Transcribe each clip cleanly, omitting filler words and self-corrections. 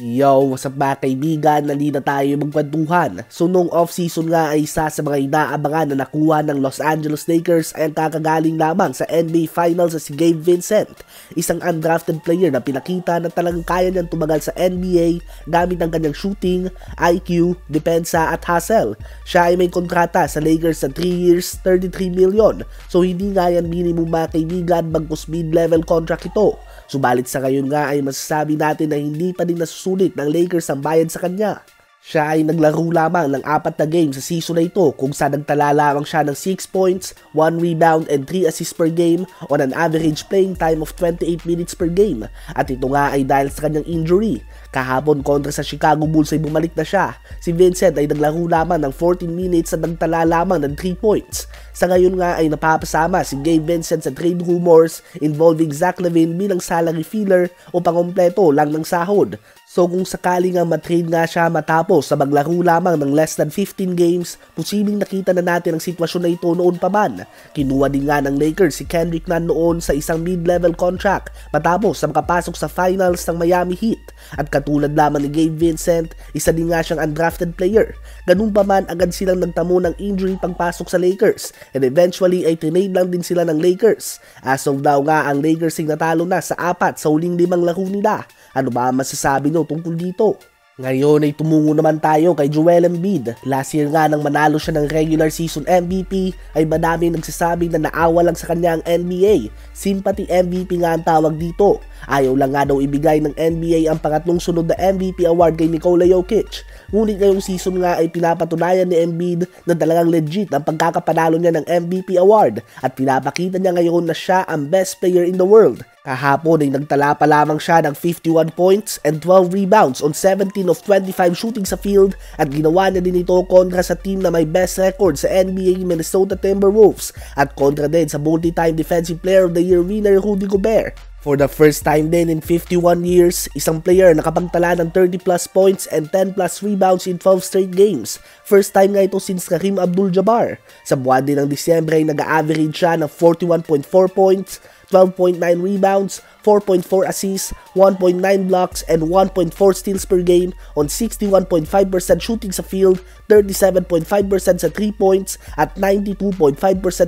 Yo, what's up mga kaibigan? Nandito tayo magkwentuhan. So noong off-season nga ay isa sa mga inaabangan na nakuha ng Los Angeles Lakers ay ang kakagaling lamang sa NBA Finals sa si Gabe Vincent. Isang undrafted player na pinakita na talagang kaya niyang tumagal sa NBA gamit ang kanyang shooting, IQ, depensa at hustle. Siya ay may kontrata sa Lakers sa 3 years, 33 million. So hindi nga yan minimum mga kaibigan, bagkus mid-level contract ito. Subalit sa ngayon nga ay masasabi natin na hindi pa din nasusulit ng Lakers ang bayad sa kanya. Siya ay naglaro lamang ng 4 na game sa season na ito kung saan nagtala lamang siya ng 6 points, 1 rebound and 3 assists per game on an average playing time of 28 minutes per game. At ito nga ay dahil sa kanyang injury. Kahapon kontra sa Chicago Bulls ay bumalik na siya. Si Vincent ay naglaro lamang ng 14 minutes at nagtala lamang ng 3 points. Sa ngayon nga ay napapasama si Gabe Vincent sa trade rumors involving Zach LaVine bilang salary filler o pangompleto lang ng sahod. So kung sakaling nga matrade nga siya matapos sa maglaro lamang ng less than 15 games, posibleng nakita na natin ang sitwasyon na ito noon pa man. Kinuha din nga ng Lakers si Kendrick Nunn noon sa isang mid-level contract matapos sa makapasok sa finals ng Miami Heat. At katulad lamang ni Gabe Vincent, isa din nga siyang undrafted player. Ganun pa man agad silang nagtamo ng injury pagpasok sa Lakers and eventually ay tinade lang din sila ng Lakers. As of now nga ang Lakers ay natalo na sa 4 sa huling 5 laro nila. Ano ba masasabi nyo tungkol dito? Ngayon ay tumungo naman tayo kay Joel Embiid. Last year nga nang manalo siya ng regular season MVP ay madami nagsasabi na naawa lang sa kanya ang NBA. Sympathy MVP nga ang tawag dito. Ayaw lang nga daw ibigay ng NBA ang pangatlong sunod na MVP award kay Nikola Jokic. Ngunit ngayong season nga ay pinapatunayan ni Embiid na talagang legit ang pagkakapanalo niya ng MVP award at pinapakita niya ngayon na siya ang best player in the world. Kahapon ay nagtala pa lamang siya ng 51 points and 12 rebounds on 17 of 25 shooting sa field at ginawa niya din ito kontra sa team na may best record sa NBA, Minnesota Timberwolves, at kontra din sa multi-time Defensive Player of the Year winner Rudy Gobert. For the first time din in 51 years, isang player nakapagtala ng 30 plus points and 10 plus rebounds in 12 straight games. First time nga ito since Kareem Abdul-Jabbar. Sa buwan din ng Disyembre ay nag-average siya ng 41.4 points, 12.9 rebounds, 4.4 assists, 1.9 blocks, and 1.4 steals per game on 61.5% shooting sa field, 37.5% sa 3 points, at 92.5%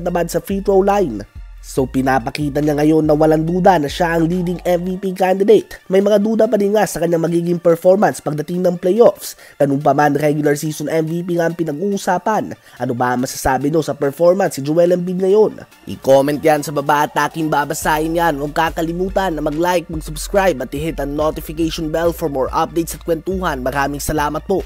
naman sa free throw line. So pinapakita niya ngayon na walang duda na siya ang leading MVP candidate. May mga duda pa din nga sa kanyang magiging performance pagdating ng playoffs. Ganun pa man, regular season MVP nga ang pinag-uusapan. Ano ba masasabi no sa performance si Joel Embiid ngayon? I-comment yan sa baba at aking babasahin yan. Huwag kakalimutan na mag-like, mag-subscribe at i-hit ang notification bell for more updates at kwentuhan. Maraming salamat po.